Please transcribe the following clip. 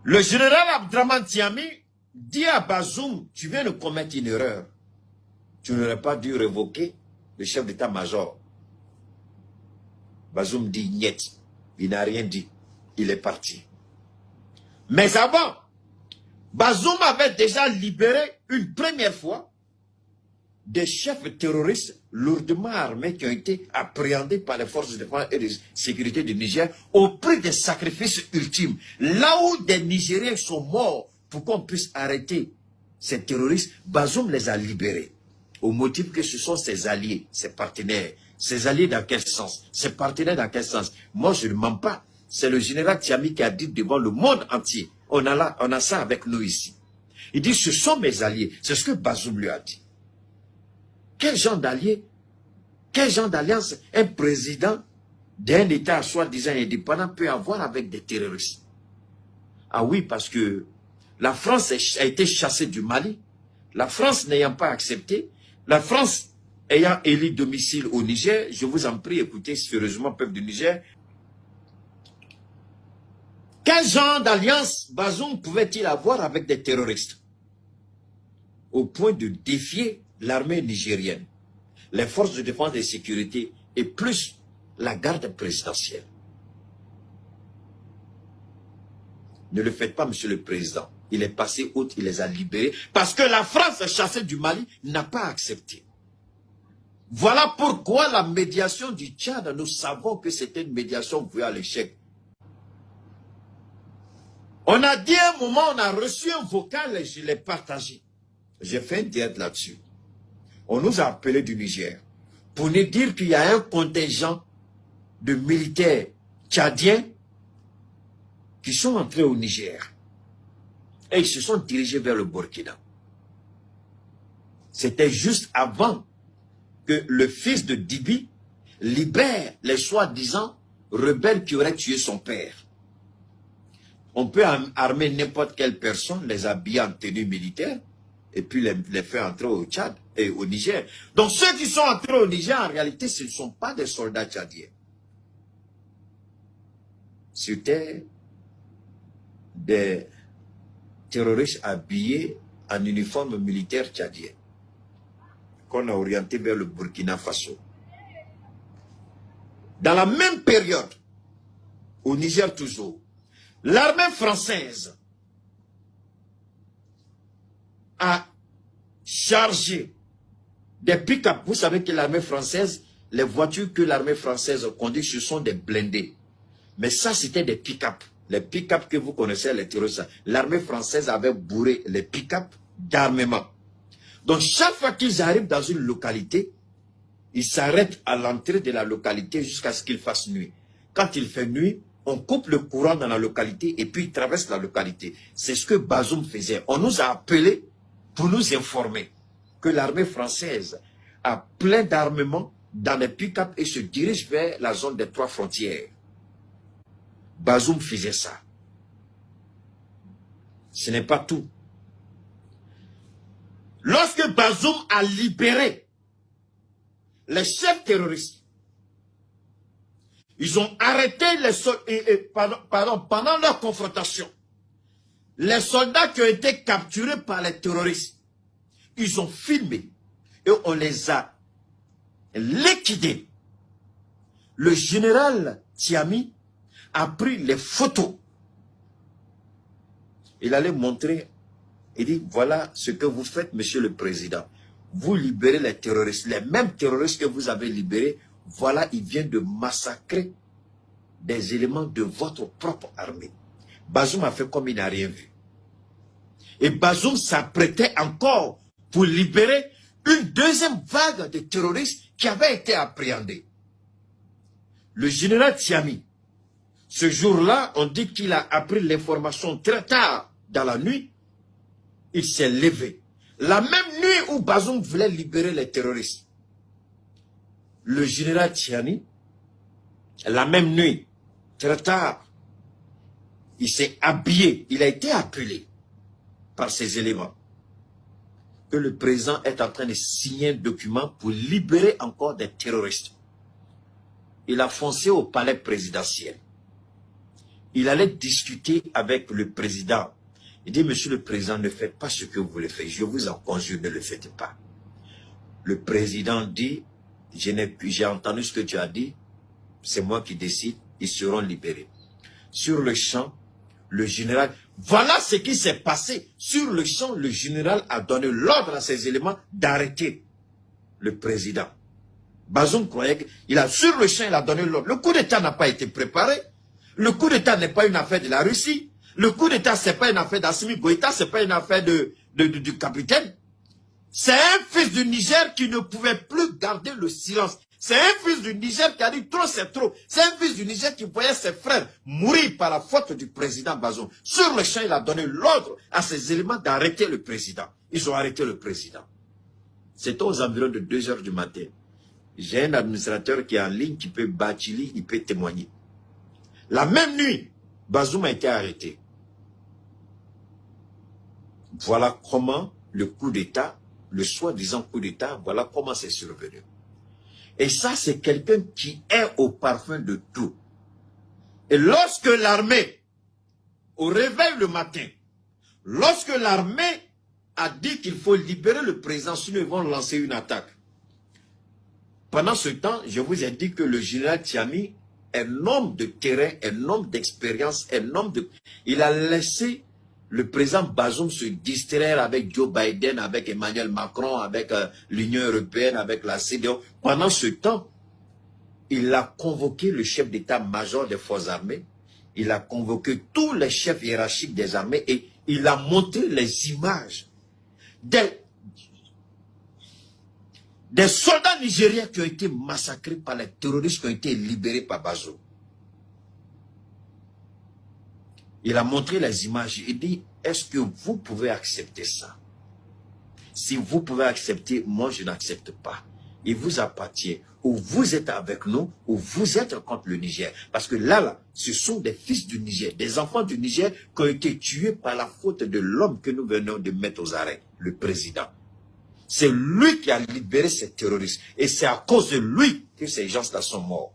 Le général Abdraman Tiami dit à Bazoum, tu viens de commettre une erreur. Tu n'aurais pas dû révoquer le chef d'état-major. Bazoum dit niet. Il n'a rien dit. Il est parti. Mais avant, Bazoum avait déjà libéré une première fois des chefs terroristes lourdement armés qui ont été appréhendés par les forces de défense et de sécurité du Niger au prix des sacrifices ultimes. Là où des Nigériens sont morts pour qu'on puisse arrêter ces terroristes, Bazoum les a libérés. Au motif que ce sont ses alliés, ses partenaires. Ses alliés dans quel sens? Ses partenaires dans quel sens? Moi, je ne mens pas. C'est le général Tiami qui a dit devant le monde entier. On a ça avec nous ici. Il dit, ce sont mes alliés. C'est ce que Bazoum lui a dit. Quel genre d'allié? Quel genre d'alliance un président d'un État soi-disant indépendant peut avoir avec des terroristes? Ah oui, parce que la France a été chassée du Mali. La France n'ayant pas accepté, la France ayant élu domicile au Niger, je vous en prie, écoutez sérieusement, peuple du Niger. Quel genre d'alliance Bazoum pouvait-il avoir avec des terroristes? Au point de défier l'armée nigérienne, les forces de défense et de sécurité et plus la garde présidentielle. Ne le faites pas, monsieur le président. Il est passé outre, il les a libérés. Parce que la France chassée du Mali n'a pas accepté. Voilà pourquoi la médiation du Tchad, nous savons que c'était une médiation vouée à l'échec. On a dit à un moment, on a reçu un vocal et je l'ai partagé. J'ai fait un direct là-dessus. On nous a appelés du Niger pour nous dire qu'il y a un contingent de militaires tchadiens qui sont entrés au Niger. Et ils se sont dirigés vers le Burkina. C'était juste avant que le fils de Dibi libère les soi-disant rebelles qui auraient tué son père. On peut armer n'importe quelle personne, les habiller en tenue militaire, et puis les faire entrer au Tchad et au Niger. Donc ceux qui sont entrés au Niger, en réalité, ce ne sont pas des soldats tchadiens. C'était des terroristes habillés en uniforme militaire tchadien, qu'on a orienté vers le Burkina Faso. Dans la même période, au Niger toujours, l'armée française a chargé des pick-up. Vous savez que l'armée française, les voitures que l'armée française conduit, ce sont des blindés. Mais ça, c'était des pick-up. Les pick-up que vous connaissez, les terroristes. L'armée française avait bourré les pick-up d'armement. Donc, chaque fois qu'ils arrivent dans une localité, ils s'arrêtent à l'entrée de la localité jusqu'à ce qu'il fasse nuit. Quand il fait nuit, on coupe le courant dans la localité et puis ils traversent la localité. C'est ce que Bazoum faisait. On nous a appelés pour nous informer que l'armée française a plein d'armements dans les pick-up et se dirige vers la zone des 3 frontières. Bazoum faisait ça. Ce n'est pas tout. Lorsque Bazoum a libéré les chefs terroristes, ils ont arrêté les soldats, pendant leur confrontation. Les soldats qui ont été capturés par les terroristes, ils ont filmé et on les a liquidés. Le général Tiami a pris les photos. Il allait montrer, il dit, voilà ce que vous faites, monsieur le président. Vous libérez les terroristes, les mêmes terroristes que vous avez libérés, voilà, ils viennent de massacrer des éléments de votre propre armée. Bazoum a fait comme il n'a rien vu. Et Bazoum s'apprêtait encore pour libérer une deuxième vague de terroristes qui avaient été appréhendés. Le général Tiami, ce jour-là, on dit qu'il a appris l'information très tard dans la nuit. Il s'est levé. La même nuit où Bazoum voulait libérer les terroristes. Le général Tiani, la même nuit, très tard, il s'est habillé, il a été appelé par ces éléments. Que le président est en train de signer un document pour libérer encore des terroristes. Il a foncé au palais présidentiel. il allait discuter avec le président. Il dit, monsieur le président, ne faites pas ce que vous voulez faire. Je vous en conjure, ne le faites pas. Le président dit, j'ai entendu ce que tu as dit, c'est moi qui décide, ils seront libérés. Sur le champ, le général, voilà ce qui s'est passé. Sur le champ, le général a donné l'ordre à ses éléments d'arrêter le président. Bazoum croyait qu'il a, sur le champ, il a donné l'ordre. Le coup d'État n'a pas été préparé. Le coup d'État n'est pas une affaire de la Russie. Le coup d'État, ce n'est pas une affaire d'Assimi Goïta, ce n'est pas une affaire du capitaine. C'est un fils du Niger qui ne pouvait plus garder le silence. C'est un fils du Niger qui a dit trop c'est trop. C'est un fils du Niger qui voyait ses frères mourir par la faute du président Bazoum. Sur le champ, il a donné l'ordre à ses éléments d'arrêter le président. Ils ont arrêté le président. C'était aux environs de 2 h du matin. J'ai un administrateur qui est en ligne, qui peut Bachili, il peut témoigner. La même nuit, Bazoum a été arrêté. Voilà comment le coup d'État, le soi-disant coup d'État, voilà comment c'est survenu. Et ça, c'est quelqu'un qui est au parfum de tout. Et lorsque l'armée, au réveil le matin, lorsque l'armée a dit qu'il faut libérer le président, sinon ils vont lancer une attaque. Pendant ce temps, je vous ai dit que le général Tiami, un homme de terrain, un homme d'expérience, un homme de... Il a laissé le président Bazoum se distraire avec Joe Biden, avec Emmanuel Macron, avec l'Union européenne, avec la CEDEAO. Pendant ce temps, il a convoqué le chef d'état-major des forces armées, il a convoqué tous les chefs hiérarchiques des armées et il a montré les images des soldats nigériens qui ont été massacrés par les terroristes qui ont été libérés par Bazoum. Il a montré les images. Il dit, est-ce que vous pouvez accepter ça? Si vous pouvez accepter, moi je n'accepte pas. Il vous appartient. Ou vous êtes avec nous, ou vous êtes contre le Niger. Parce que là, ce sont des fils du Niger, des enfants du Niger qui ont été tués par la faute de l'homme que nous venons de mettre aux arrêts, le président. C'est lui qui a libéré ces terroristes. Et c'est à cause de lui que ces gens-là sont morts.